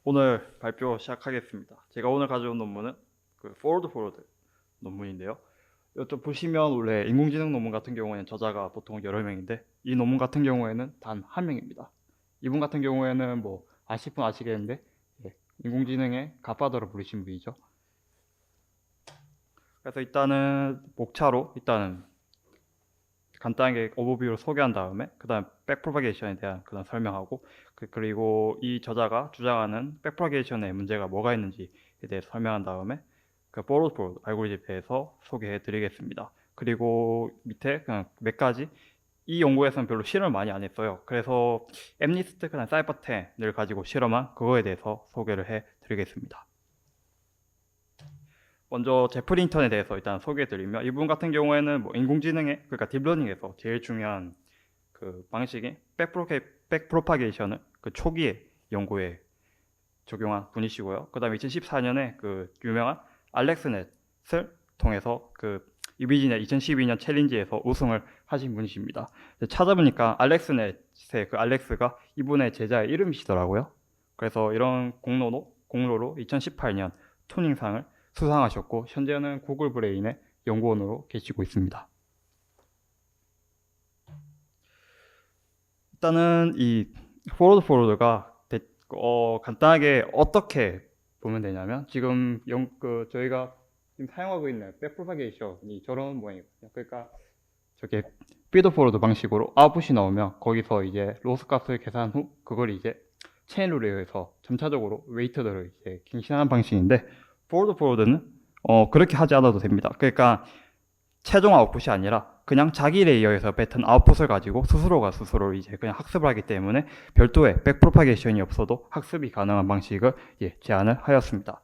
오늘 발표 시작하겠습니다. 제가 오늘 가져온 논문은 forward forward 논문인데요. 이쪽 보시면 원래 인공지능 논문 같은 경우에는 저자가 보통 여러 명인데 이 논문 같은 경우에는 단 한 명입니다. 이분 같은 경우에는 뭐 아실 분 아시겠는데 인공지능의 갓파더로 부르신 분이죠. 그래서 일단은 목차로 간단하게 오버뷰를 소개한 다음에 그 다음 백프로파게이션에 대한 그런 설명하고 그리고 이 저자가 주장하는 백프로파게이션의 문제가 뭐가 있는지에 대해서 설명한 다음에 그 포워드 포워드 알고리즘에 대해서 소개해 드리겠습니다. 그리고 밑에 그냥 몇 가지 이 연구에서는 별로 실험을 많이 안 했어요. 그래서 엠니스트 그다음 사이버10을 가지고 실험한 그거에 대해서 소개를 해 드리겠습니다. 먼저 제프리 힌턴에 대해서 일단 소개해드리면 이분 같은 경우에는 뭐 인공지능의 그러니까 딥러닝에서 제일 중요한 그 방식인 백프로파게이션을 그 초기에 연구에 적용한 분이시고요. 그 다음에 2014년에 그 유명한 알렉스넷을 통해서 그 유비지넷 2012년 챌린지에서 우승을 하신 분이십니다. 찾아보니까 알렉스넷의 그 알렉스가 이분의 제자의 이름이시더라고요. 그래서 이런 공로로 2018년 투닝상을 수상하셨고 현재는 구글 브레인의 연구원으로 계시고 있습니다. 일단은 이 포워드 포워드가 간단하게 어떻게 보면 되냐면 지금 저희가 지금 사용하고 있는 백프로파게이션이 저런 모양이거든요. 그러니까 저게 피드 포워드 방식으로 아웃풋이 나오면 거기서 이제 로스 값을 계산 후 그걸 이제 체인 룰에 의해서 점차적으로 웨이트들을 이제 갱신하는 방식인데 포워드 포워드는 그렇게 하지 않아도 됩니다. 그러니까 최종 아웃풋이 아니라 그냥 자기 레이어에서 뱉은 아웃풋을 가지고 스스로가 스스로 이제 그냥 학습을 하기 때문에 별도의 백프로파게이션이 없어도 학습이 가능한 방식을 제안을 하였습니다.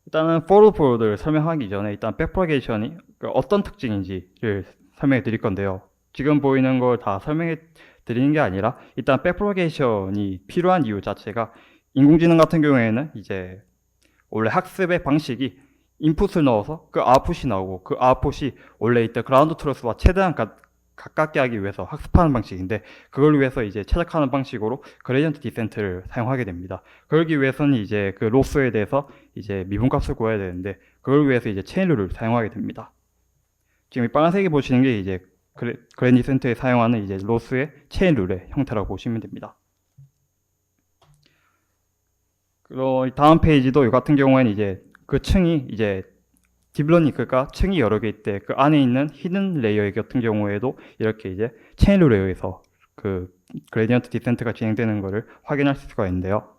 일단은 포워드 포워드를 설명하기 전에 일단 백프로파게이션이 어떤 특징인지를 설명해 드릴 건데요. 지금 보이는 걸 다 설명해 드리는 게 아니라 일단 백프로파게이션이 필요한 이유 자체가 인공지능 같은 경우에는 이제 원래 학습의 방식이 인풋을 넣어서 그 아웃풋이 나오고 그 아웃풋이 원래 있던 그라운드 트루스와 최대한 가깝게 하기 위해서 학습하는 방식인데 그걸 위해서 이제 최적화하는 방식으로 그레디언트 디센트를 사용하게 됩니다. 그러기 위해서는 이제 그 로스에 대해서 이제 미분값을 구해야 되는데 그걸 위해서 이제 체인 룰을 사용하게 됩니다. 지금 이 빨간색이 보시는 게 이제 그레디언트 디센트에 사용하는 이제 로스의 체인 룰의 형태라고 보시면 됩니다. 그리고 다음 페이지도 이 같은 경우에는 이제 그 층이 이제 딥러닝 그러니까 층이 여러 개 있대 그 안에 있는 히든 레이어 같은 경우에도 이렇게 이제 체인 룰에 의해서 그 그레디언트 디센트가 진행되는 것을 확인할 수가 있는데요.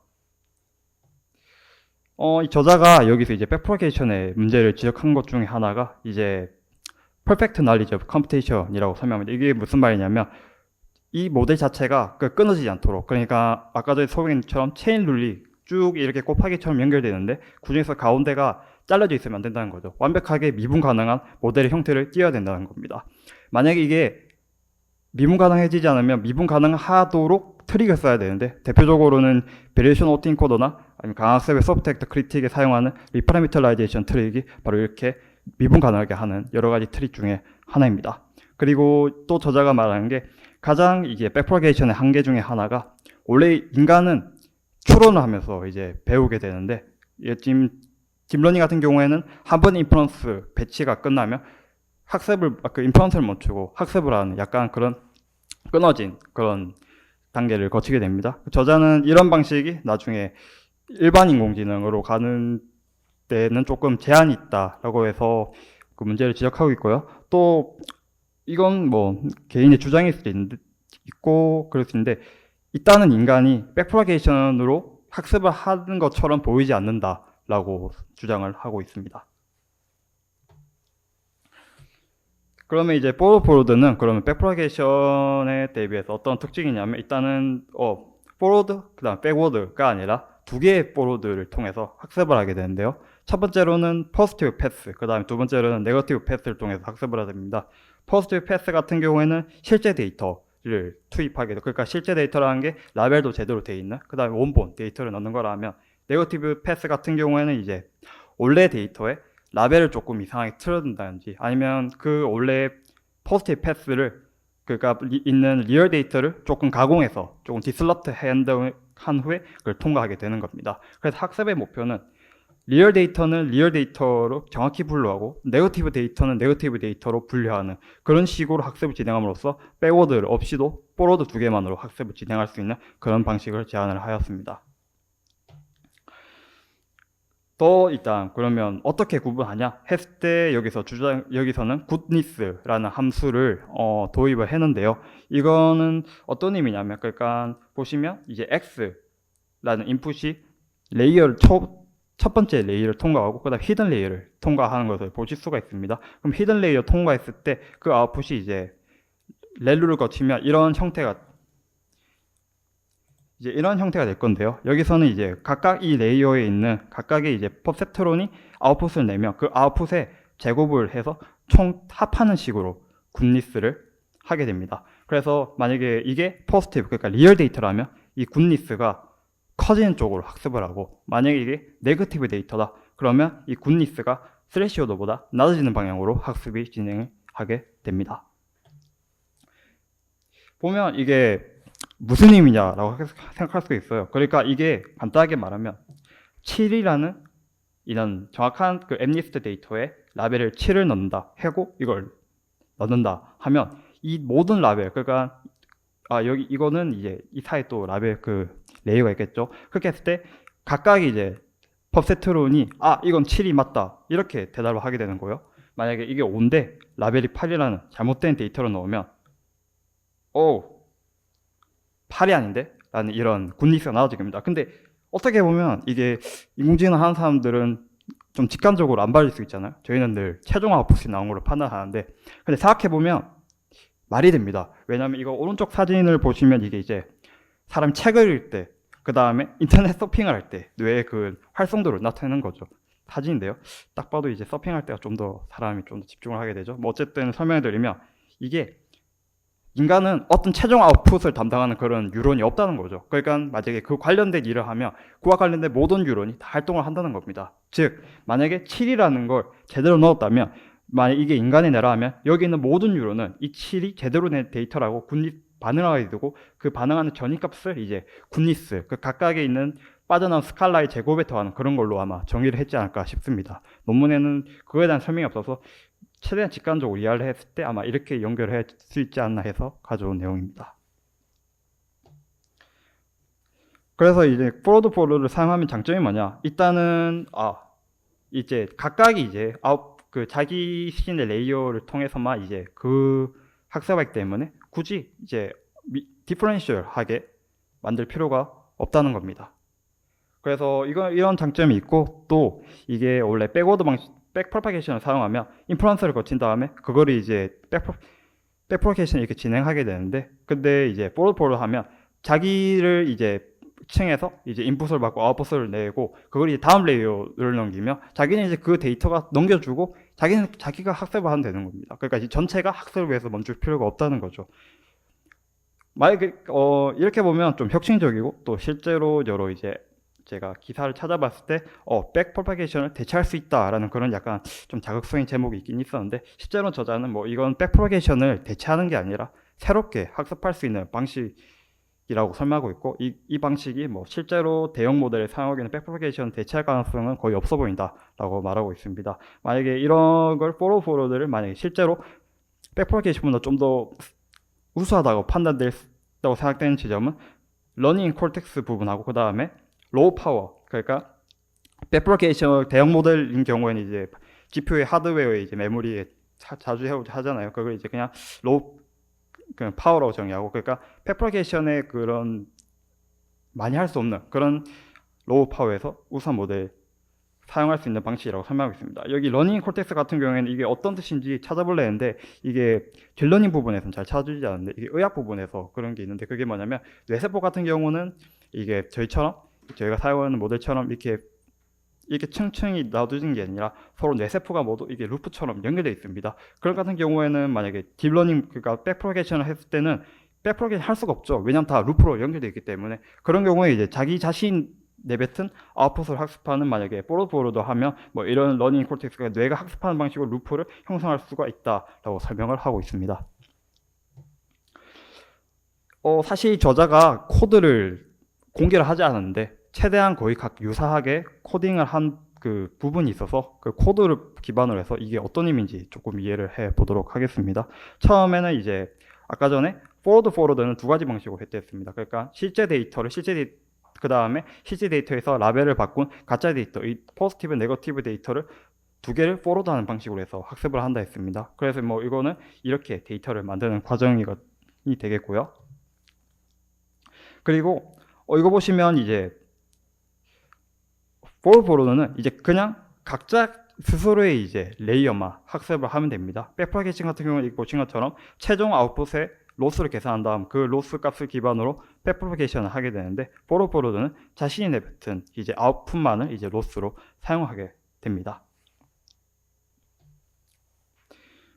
이 저자가 여기서 이제 백프로파게이션의 문제를 지적한 것 중에 하나가 이제 perfect knowledge of computation이라고 설명합니다. 이게 무슨 말이냐면 이 모델 자체가 끊어지지 않도록 그러니까 아까 전에 소개한 것처럼 체인 룰이 쭉 이렇게 곱하기처럼 연결되는데 그중에서 가운데가 잘라져 있으면 안 된다는 거죠. 완벽하게 미분 가능한 모델의 형태를 띄어야 된다는 겁니다. 만약에 이게 미분 가능해지지 않으면 미분 가능하도록 트릭을 써야 되는데 대표적으로는 베리에이션 오토인코더나 아니면 강학습의 소프트텍트 크리틱에 사용하는 리파라미터라이제이션 트릭이 바로 이렇게 미분 가능하게 하는 여러 가지 트릭 중에 하나입니다. 그리고 또 저자가 말하는 게 가장 이게 백프로파게이션의 한계 중에 하나가 원래 인간은 추론을 하면서 이제 배우게 되는데 지금 딥러닝 같은 경우에는 한 번 인퍼런스 배치가 끝나면 인퍼런스를 멈추고 학습을 하는 약간 그런 끊어진 그런 단계를 거치게 됩니다. 저자는 이런 방식이 나중에 일반 인공지능으로 가는 데는 조금 제한이 있다라고 해서 그 문제를 지적하고 있고요. 또 이건 뭐 개인의 주장일 수도 있고 그럴 수 있는데 일단은 인간이 백프로파게이션으로 학습을 하는 것처럼 보이지 않는다라고 주장을 하고 있습니다. 그러면 이제 포워드 포워드는 그러면 백프로파게이션에 대비해서 어떤 특징이냐면 일단은 포워드 그다음 백워드가 아니라 두 개의 포워드를 통해서 학습을 하게 되는데요. 첫 번째로는 포지티브 패스, 그 다음에 두 번째로는 네거티브 패스를 통해서 학습을 하게 됩니다. 포지티브 패스 같은 경우에는 실제 데이터를 투입하게 돼요. 그러니까 실제 데이터라는 게 라벨도 제대로 돼 있는 그 다음에 원본 데이터를 넣는 거라면 네거티브 패스 같은 경우에는 이제 원래 데이터에 라벨을 조금 이상하게 틀어둔다든지 아니면 그 원래 포지티브 패스를 그러니까 있는 리얼 데이터를 조금 가공해서 조금 디슬럽트 한 후에 그걸 통과하게 되는 겁니다. 그래서 학습의 목표는 리얼 데이터는 리얼 데이터로 정확히 분류하고 네거티브 데이터는 네거티브 데이터로 분류하는 그런 식으로 학습을 진행함으로써 백워드 없이도 포워드 두 개만으로 학습을 진행할 수 있는 그런 방식을 제안을 하였습니다. 또 일단 그러면 어떻게 구분하냐 했을 때 여기서는 goodness라는 함수를 도입을 했는데요. 이거는 어떤 의미냐면 그러니까 보시면 이제 x라는 인풋이 레이어를 첫 번째 레이어를 통과하고 그다음 히든 레이어를 통과하는 것을 보실 수가 있습니다. 그럼 히든 레이어 통과했을 때 그 아웃풋이 이제 렐루를 거치면 이런 형태가 될 건데요. 여기서는 이제 각각 이 레이어에 있는 각각의 이제 퍼셉트론이 아웃풋을 내면 그 아웃풋에 제곱을 해서 총 합하는 식으로 굿니스를 하게 됩니다. 그래서 만약에 이게 포지티브, 그러니까 리얼 데이터라면 이 굿니스가 커지는 쪽으로 학습을 하고, 만약에 이게 네거티브 데이터다 그러면 이 굿니스가 스레시오드보다 낮아지는 방향으로 학습이 진행하게 됩니다. 보면 이게 무슨 의미냐라고 생각할 수 있어요. 그러니까 이게 간단하게 말하면 7이라는 이런 정확한 그 엠리스트 데이터에 라벨을 7을 넣는다 하고 이걸 넣는다 하면 이 모든 라벨, 그러니까 여기 이거는 이제 이 사이에 또 라벨 그 레이어가 있겠죠. 그렇게 했을 때 각각이 이제 퍼셉트론이 이건 7이 맞다 이렇게 대답을 하게 되는 거예요. 만약에 이게 5인데 라벨이 8이라는 잘못된 데이터를 넣으면 8이 아닌데? 라는 이런 굿니스가 나와지게 됩니다. 근데 어떻게 보면 이게 인공지능 하는 사람들은 좀 직관적으로 안 받을 수 있잖아요. 저희는 늘 최종 아웃풋이 나온 걸로 판단하는데, 근데 생각해보면 말이 됩니다. 왜냐면 이거 오른쪽 사진을 보시면 이게 이제 사람 책을 읽을 때, 그 다음에 인터넷 서핑을 할 때 뇌의 그 활성도를 나타내는 거죠. 사진인데요. 딱 봐도 이제 서핑할 때가 사람이 좀 더 집중을 하게 되죠. 뭐 어쨌든 설명해 드리면 이게 인간은 어떤 최종 아웃풋을 담당하는 그런 뉴런이 없다는 거죠. 그러니까 만약에 그 관련된 일을 하면 그와 관련된 모든 뉴런이 다 활동을 한다는 겁니다. 즉 만약에 7이라는 걸 제대로 넣었다면, 만약 이게 인간의 뇌라 하면 여기 있는 모든 뉴런은 이 7이 제대로 낸 데이터라고 반응하게 되고, 그 반응하는 전위값을 이제 굿니스, 그 각각에 있는 빠져나온 스칼라의 제곱에 더하는 그런 걸로 아마 정의를 했지 않을까 싶습니다. 논문에는 그거에 대한 설명이 없어서 최대한 직관적으로 이해를 했을 때 아마 이렇게 연결할 수 있지 않나 해서 가져온 내용입니다. 그래서 이제 포워드 포로를 사용하면 장점이 뭐냐? 일단은 이제 각각이 이제 그 자기 시킨의 레이어를 통해서만 이제 그 학습하기 때문에 굳이 이제 디퍼런셜하게 만들 필요가 없다는 겁니다. 그래서 이런 장점이 있고, 또 이게 원래 백워드 백프로파게이션을 사용하면 인프런스를 거친 다음에 그거를 이제 백프로파게이션을 이렇게 진행하게 되는데, 근데 이제 포워드 하면 자기를 이제 층에서 이제 인풋을 받고 아웃풋을 내고 그걸 이제 다음 레이어를 넘기면 자기는 이제 그 데이터가 넘겨주고 자기가 학습을 하면 되는 겁니다. 그러니까 이제 전체가 학습을 위해서 멈출 필요가 없다는 거죠. 만약에 이렇게 보면 좀 혁신적이고, 또 실제로 여러 이제 제가 기사를 찾아봤을 때 백프로파게이션을 대체할 수 있다라는 그런 약간 좀 자극적인 제목이 있긴 있었는데, 실제로 저자는 뭐 이건 백프로파게이션을 대체하는 게 아니라 새롭게 학습할 수 있는 방식이라고 설명하고 있고, 이 방식이 뭐 실제로 대형 모델을 사용하기에는 백프로파게이션 대체할 가능성은 거의 없어 보인다라고 말하고 있습니다. 만약에 이런 걸 포로드를 만약에 실제로 백프로파게이션보다 좀 더 우수하다고 판단된다고 생각되는 지점은 러닝 콜텍스 부분하고, 그 다음에 로우 파워, 그러니까 백프로게이션 대형 모델인 경우에는 이제 GPU의 하드웨어에 이제 메모리에 자주 하잖아요. 그걸 이제 그냥 로우 파워라고 정의하고, 그러니까 백프로게이션의 그런 많이 할 수 없는 그런 로우 파워에서 우수한 모델 사용할 수 있는 방식이라고 설명하고 있습니다. 여기 러닝 콜텍스 같은 경우에는 이게 어떤 뜻인지 찾아볼래 했는데 이게 딜러닝 부분에서는 잘 찾아주지 않는데, 이게 의학 부분에서 그런 게 있는데, 그게 뭐냐면 뇌세포 같은 경우는 이게 저희가 사용하는 모델처럼 이렇게 층층이 놔두는 게 아니라 서로 뇌세포가 모두 이게 루프처럼 연결되어 있습니다. 그런 같은 경우에는 만약에 딥러닝, 그러니까 백프로게이션을 했을 때는 백프로게이션 할 수가 없죠. 왜냐하면 다 루프로 연결되어 있기 때문에. 그런 경우에 이제 자기 자신 내뱉은 아웃풋을 학습하는, 만약에 포로드 하면 뭐 이런 러닝 콜텍스가 뇌가 학습하는 방식으로 루프를 형성할 수가 있다라고 설명을 하고 있습니다. 사실 저자가 코드를 공개를 하지 않았는데 최대한 거의 각 유사하게 코딩을 한 그 부분이 있어서 그 코드를 기반으로 해서 이게 어떤 의미인지 조금 이해를 해 보도록 하겠습니다. 처음에는 이제 아까 전에 forward는 두 가지 방식으로 했댔습니다. 그러니까 그 다음에 실제 데이터에서 라벨을 바꾼 가짜 데이터, 이 포지티브, 네거티브 데이터를 두 개를 forward하는 방식으로 해서 학습을 한다 했습니다. 그래서 뭐 이거는 이렇게 데이터를 만드는 과정이 되겠고요. 그리고 이거 보시면 이제 forward는 이제 그냥 각자 스스로의 이제 레이어만 학습을 하면 됩니다. 백프로게이션 같은 경우는 보신 것처럼 최종 아웃풋의 로스를 계산한 다음 그 로스 값을 기반으로 백프로게이션을 하게 되는데 forward는 자신이 내뱉은 이제 아웃풋만을 이제 로스로 사용하게 됩니다.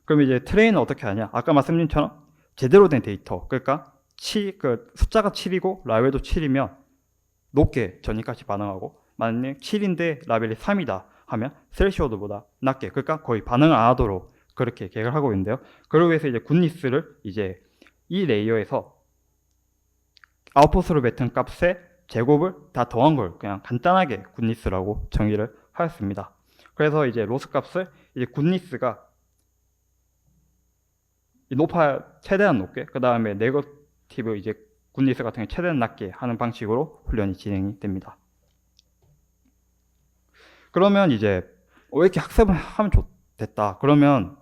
그럼 이제 트레인은 어떻게 하냐? 아까 말씀드린 것처럼 제대로 된 데이터, 그러니까 숫자가 7이고 라벨도 7이면 높게 전이까지 반응하고, 만약에 7인데 라벨이 3이다 하면 스레시호드보다 낮게, 그러니까 거의 반응을 안 하도록 그렇게 계획을 하고 있는데요. 그러기 위해서 이제 굿니스를 이제 이 레이어에서 아웃풋으로 뱉은 값의 제곱을 다 더한 걸 그냥 간단하게 굿니스라고 정의를 하였습니다. 그래서 이제 로스 값을 이제 굿니스가 최대한 높게, 그 다음에 네거티브 이제 굿니스 같은 게 최대한 낮게 하는 방식으로 훈련이 진행이 됩니다. 그러면 이제 왜 이렇게 학습을 하면 됐다. 그러면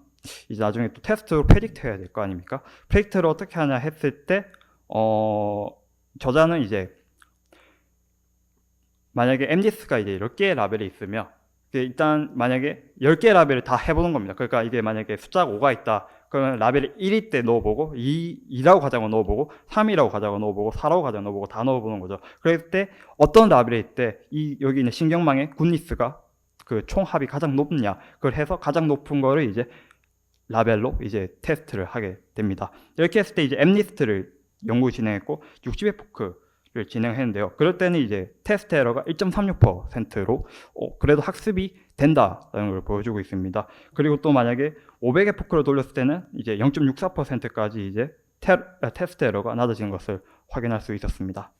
이제 나중에 또 테스트로 프레딕트 해야 될 거 아닙니까? 프레딕트를 어떻게 하냐 했을 때 저자는 이제 만약에 MDS가 이제 10개의 라벨이 있으면 일단 만약에 10개의 라벨을 다 해보는 겁니다. 그러니까 이게 만약에 숫자가 5가 있다. 그러면 라벨을 1일 때 넣어보고 2라고 가자고 넣어보고 3이라고 가자고 넣어보고 4라고 가자고 넣어보고 다 넣어보는 거죠. 그럴 때 어떤 라벨일 때 여기 있는 신경망의 굿니스가 그 총합이 가장 높냐, 그걸 해서 가장 높은 거를 이제 라벨로 이제 테스트를 하게 됩니다. 이렇게 했을 때 이제 엠리스트를 연구 진행했고 60의 포크를 진행했는데요. 그럴 때는 이제 테스트 에러가 1.36%로 그래도 학습이 된다는 걸 보여주고 있습니다. 그리고 또 만약에 500의 포크를 돌렸을 때는 이제 0.64%까지 이제 테스트 에러가 낮아진 것을 확인할 수 있었습니다.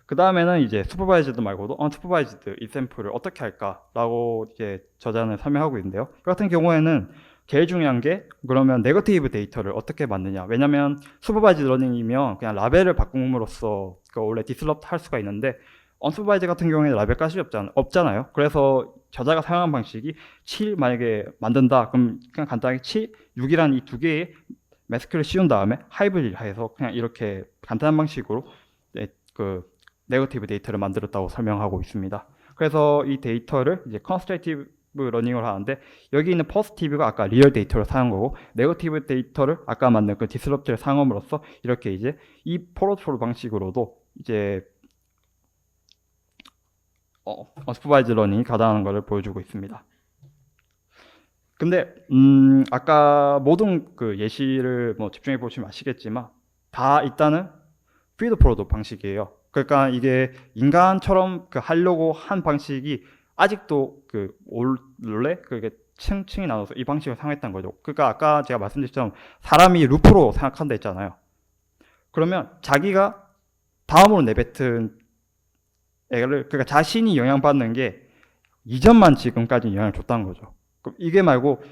그 다음에는 이제 슈퍼바이즈드 말고도 언슈퍼바이즈드 이샘플을 어떻게 할까라고 이제 저자는 설명하고 있는데요. 이 같은 경우에는 제일 중요한 게 그러면 네거티브 데이터를 어떻게 만드냐. 왜냐면 슈퍼바이즈드 러닝이면 그냥 라벨을 바꿈으로써 원래 디스럽트 할 수가 있는데 언슈퍼바이즈 같은 경우에는 라벨 값이 없잖아요. 그래서 저자가 사용한 방식이 7 만약에 만든다. 그럼 그냥 간단하게 7, 6이라는 이 두 개의 매스크를 씌운 다음에 하이브리드 해서 그냥 이렇게 간단한 방식으로 네거티브 데이터를 만들었다고 설명하고 있습니다. 그래서 이 데이터를 이제 컨스트레이티브 러닝을 하는데 여기 있는 포지티브가 아까 리얼 데이터를 사용한 거고 네거티브 데이터를 아까 만든 그 디스럽트를 사용함으로써 이렇게 이제 이 포로트롤 방식으로도 이제 언슈퍼바이즈 러닝이 가능한 것을 보여주고 있습니다. 근데 아까 모든 그 예시를 뭐 집중해 보시면 아시겠지만 다 일단은 피드 포로드 방식이에요. 그러니까 이게 인간처럼 하려고 한 방식이 아직도 원래 그게 층층이 나눠서 이 방식을 사용했던 거죠. 그러니까 아까 제가 말씀드렸던 사람이 루프로 생각한다 했잖아요. 그러면 자기가 다음으로 내뱉은 애를, 그러니까 자신이 영향받는 게 이전만 지금까지 영향을 줬다는 거죠. 그럼 이게 말고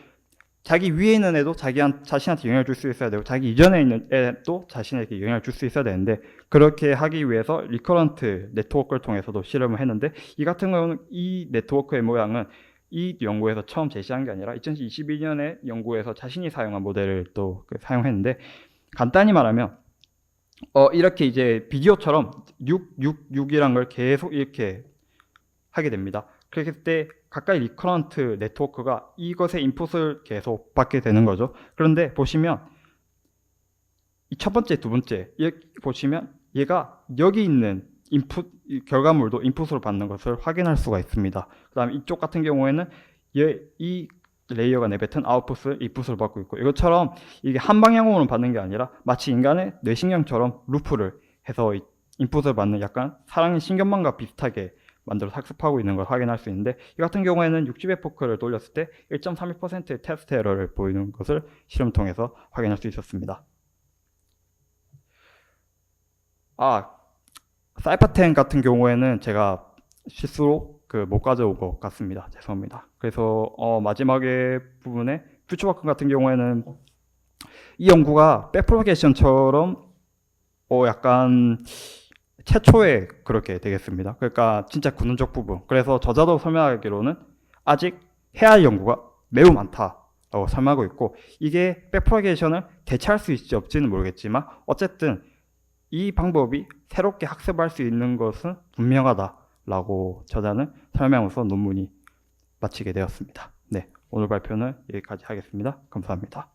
자기 위에 있는 애도 자신한테 영향을 줄 수 있어야 되고 자기 이전에 있는 애도 자신에게 영향을 줄 수 있어야 되는데 그렇게 하기 위해서 리커런트 네트워크를 통해서도 실험을 했는데 이 같은 경우는 이 네트워크의 모양은 이 연구에서 처음 제시한 게 아니라 2021년에 연구에서 자신이 사용한 모델을 또 사용했는데 간단히 말하면 이렇게 이제 비디오처럼 6이란 걸 계속 이렇게 하게 됩니다. 그랬을 때 가까이 리커런트 네트워크가 이것의 인풋을 계속 받게 되는 거죠. 그런데 보시면 이 첫 번째, 두 번째 보시면 얘가 여기 있는 인풋 결과물도 인풋으로 받는 것을 확인할 수가 있습니다. 그 다음에 이쪽 같은 경우에는 이 레이어가 내뱉은 아웃풋을 인풋으로 받고 있고 이것처럼 이게 한 방향으로 받는 게 아니라 마치 인간의 뇌신경처럼 루프를 해서 인풋을 받는 약간 사람의 신경망과 비슷하게 만들어 학습하고 있는 걸 확인할 수 있는데 이 같은 경우에는 60의 포크를 돌렸을 때 1.31%의 테스트 에러를 보이는 것을 실험 통해서 확인할 수 있었습니다. 아, 사이퍼텐 같은 경우에는 제가 실수로 못 가져온 것 같습니다. 죄송합니다. 그래서 마지막에 부분에 퓨처워크 같은 경우에는 이 연구가 백프로게이션처럼 약간 최초에 그렇게 되겠습니다. 그러니까 진짜 근원적 부분. 그래서 저자도 설명하기로는 아직 해야 할 연구가 매우 많다라고 설명하고 있고, 이게 백프로게이션을 대체할 수 있을지 없지는 모르겠지만 어쨌든 이 방법이 새롭게 학습할 수 있는 것은 분명하다라고 저자는 설명하면서 논문이 마치게 되었습니다. 네, 오늘 발표는 여기까지 하겠습니다. 감사합니다.